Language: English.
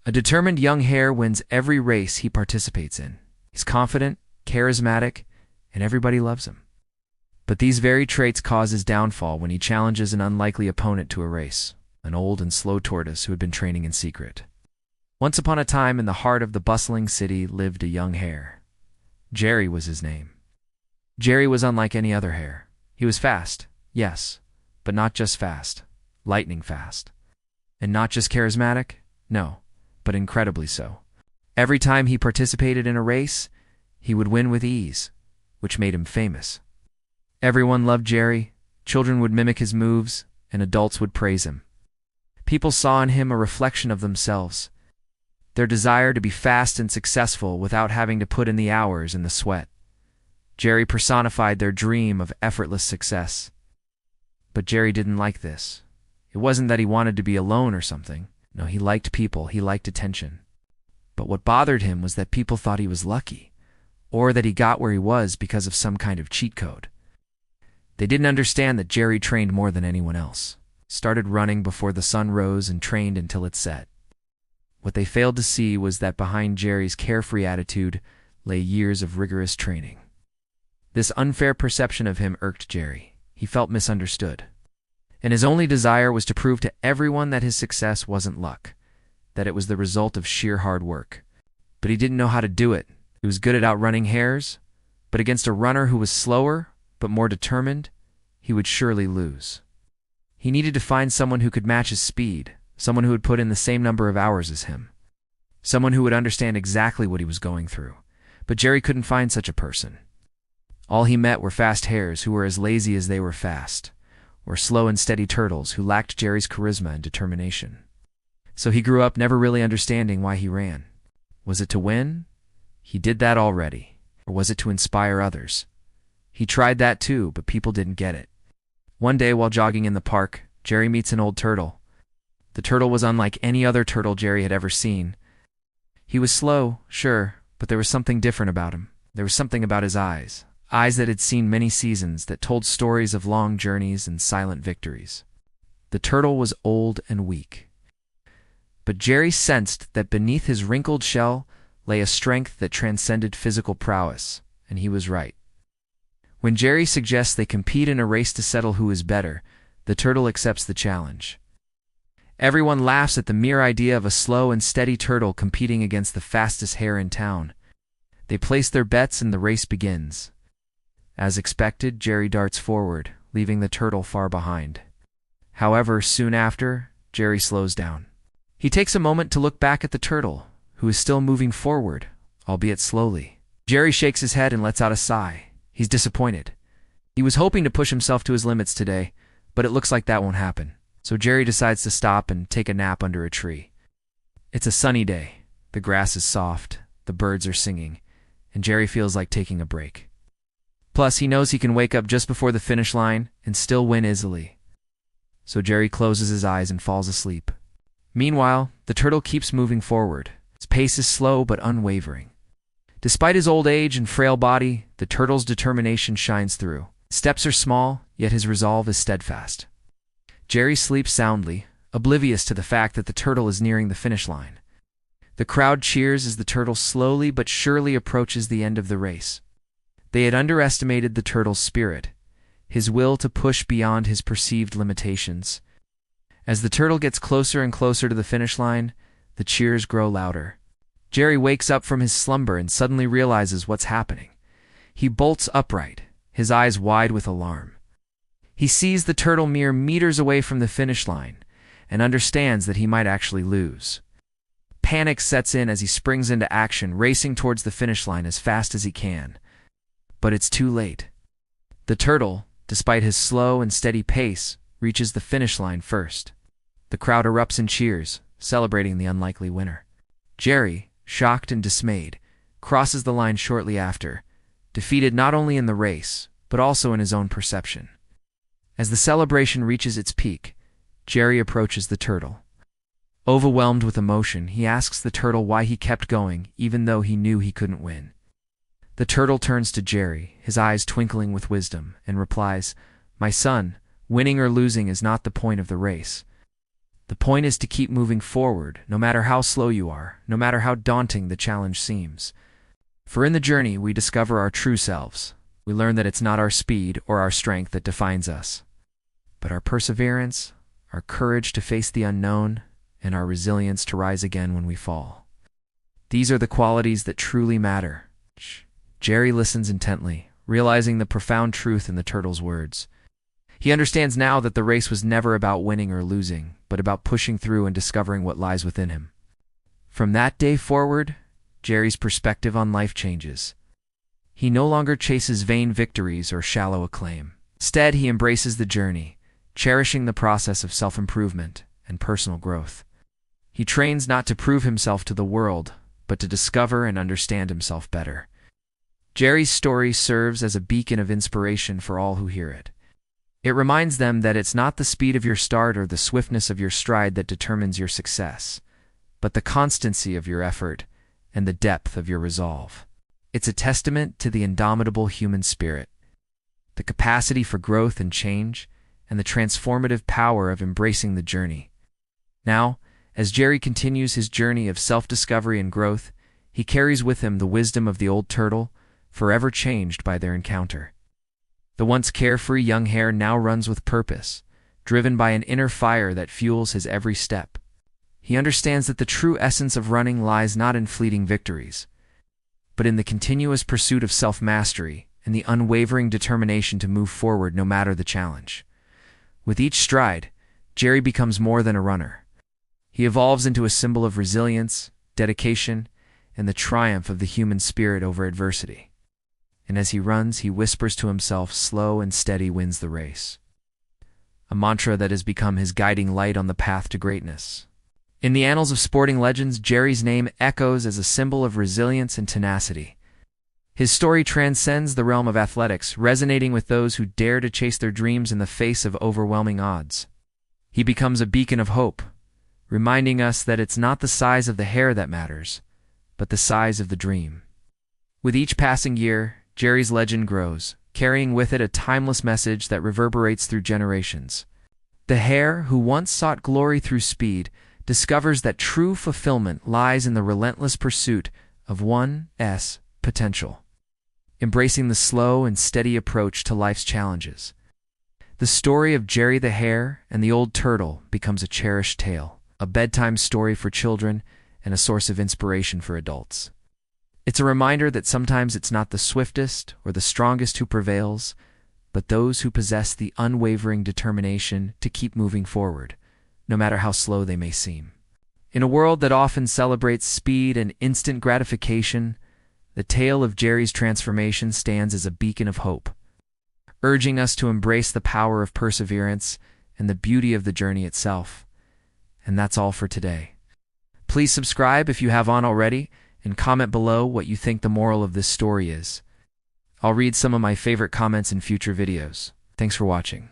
A determined young hare wins every race he participates in. He's confident, charismatic, and everybody loves him. But these very traits cause his downfall when he challenges an unlikely opponent to a race, an old and slow tortoise who had been training in secret. Once upon a time, in the heart of the bustling city lived a young hare. Jerry was his name. Jerry was unlike any other hare. He was fast, yes, but not just fast, lightning fast. And not just charismatic, no, but incredibly so. Every time he participated in a race, he would win with ease, which made him famous. Everyone loved Jerry, children would mimic his moves, and adults would praise him. People saw in him a reflection of themselves, their desire to be fast and successful without having to put in the hours and the sweat. Jerry personified their dream of effortless success. But Jerry didn't like this. It wasn't that he wanted to be alone or something. No, he liked people, he liked attention. But what bothered him was that people thought he was lucky, or that he got where he was because of some kind of cheat code. They didn't understand that Jerry trained more than anyone else, started running before the sun rose and trained until it set. What they failed to see was that behind Jerry's carefree attitude lay years of rigorous training. This unfair perception of him irked Jerry. He felt misunderstood. And his only desire was to prove to everyone that his success wasn't luck, that it was the result of sheer hard work. But he didn't know how to do it. He was good at outrunning hares, but against a runner who was slower but more determined, he would surely lose. He needed to find someone who could match his speed, someone who would put in the same number of hours as him, someone who would understand exactly what he was going through. But Jerry couldn't find such a person. All he met were fast hares who were as lazy as they were fast, or slow and steady turtles who lacked Jerry's charisma and determination. So he grew up never really understanding why he ran. Was it to win? He did that already. Or was it to inspire others? He tried that too, but people didn't get it. One day while jogging in the park, Jerry meets an old turtle. The turtle was unlike any other turtle Jerry had ever seen. He was slow, sure, but there was something different about him. There was something about his eyes that had seen many seasons, that told stories of long journeys and silent victories. The turtle was old and weak. But Jerry sensed that beneath his wrinkled shell lay a strength that transcended physical prowess, and he was right. When Jerry suggests they compete in a race to settle who is better, the turtle accepts the challenge. Everyone laughs at the mere idea of a slow and steady turtle competing against the fastest hare in town. They place their bets and the race begins. As expected, Jerry darts forward, leaving the turtle far behind. However, soon after, Jerry slows down. He takes a moment to look back at the turtle, who is still moving forward, albeit slowly. Jerry shakes his head and lets out a sigh. He's disappointed. He was hoping to push himself to his limits today, but it looks like that won't happen. So Jerry decides to stop and take a nap under a tree. It's a sunny day. The grass is soft, the birds are singing, and Jerry feels like taking a break. Plus, he knows he can wake up just before the finish line and still win easily. So Jerry closes his eyes and falls asleep. Meanwhile, the turtle keeps moving forward. His pace is slow but unwavering. Despite his old age and frail body, the turtle's determination shines through. His steps are small, yet his resolve is steadfast. Jerry sleeps soundly, oblivious to the fact that the turtle is nearing the finish line. The crowd cheers as the turtle slowly but surely approaches the end of the race. They had underestimated the turtle's spirit, his will to push beyond his perceived limitations. As the turtle gets closer and closer to the finish line, the cheers grow louder. Jerry wakes up from his slumber and suddenly realizes what's happening. He bolts upright, his eyes wide with alarm. He sees the turtle mere meters away from the finish line and understands that he might actually lose. Panic sets in as he springs into action, racing towards the finish line as fast as he can. But it's too late. The turtle, despite his slow and steady pace, reaches the finish line first. The crowd erupts in cheers, celebrating the unlikely winner. Jerry, shocked and dismayed, crosses the line shortly after, defeated not only in the race, but also in his own perception. As the celebration reaches its peak, Jerry approaches the turtle. Overwhelmed with emotion, he asks the turtle why he kept going, even though he knew he couldn't win. The turtle turns to Jerry, his eyes twinkling with wisdom, and replies, "My son, winning or losing is not the point of the race. The point is to keep moving forward, no matter how slow you are, no matter how daunting the challenge seems. For in the journey, we discover our true selves. We learn that it's not our speed or our strength that defines us, but our perseverance, our courage to face the unknown, and our resilience to rise again when we fall. These are the qualities that truly matter. Jerry listens intently, realizing the profound truth in the turtle's words. He understands now that the race was never about winning or losing, but about pushing through and discovering what lies within him. From that day forward, Jerry's perspective on life changes. He no longer chases vain victories or shallow acclaim. Instead, he embraces the journey, cherishing the process of self-improvement and personal growth. He trains not to prove himself to the world, but to discover and understand himself better. Jerry's story serves as a beacon of inspiration for all who hear it. It reminds them that it's not the speed of your start or the swiftness of your stride that determines your success, but the constancy of your effort and the depth of your resolve. It's a testament to the indomitable human spirit, the capacity for growth and change, and the transformative power of embracing the journey. Now, as Jerry continues his journey of self-discovery and growth, he carries with him the wisdom of the old turtle, forever changed by their encounter. The once carefree young Hare now runs with purpose, driven by an inner fire that fuels his every step. He understands that the true essence of running lies not in fleeting victories, but in the continuous pursuit of self-mastery and the unwavering determination to move forward no matter the challenge. With each stride, Jerry becomes more than a runner. He evolves into a symbol of resilience, dedication, and the triumph of the human spirit over adversity. And as he runs, he whispers to himself, "Slow and steady wins the race," a mantra that has become his guiding light on the path to greatness. In the annals of sporting legends, Jerry's name echoes as a symbol of resilience and tenacity. His story transcends the realm of athletics, resonating with those who dare to chase their dreams in the face of overwhelming odds. He becomes a beacon of hope, reminding us that it's not the size of the hare that matters, but the size of the dream. With each passing year, Jerry's legend grows, carrying with it a timeless message that reverberates through generations. The hare, who once sought glory through speed, discovers that true fulfillment lies in the relentless pursuit of one's potential, embracing the slow and steady approach to life's challenges. The story of Jerry the Hare and the old turtle becomes a cherished tale, a bedtime story for children and a source of inspiration for adults. It's a reminder that sometimes it's not the swiftest or the strongest who prevails, but those who possess the unwavering determination to keep moving forward, no matter how slow they may seem. In a world that often celebrates speed and instant gratification, the tale of Jerry's transformation stands as a beacon of hope, urging us to embrace the power of perseverance and the beauty of the journey itself. And that's all for today. Please subscribe if you haven't already, and comment below what you think the moral of this story is. I'll read some of my favorite comments in future videos. Thanks for watching.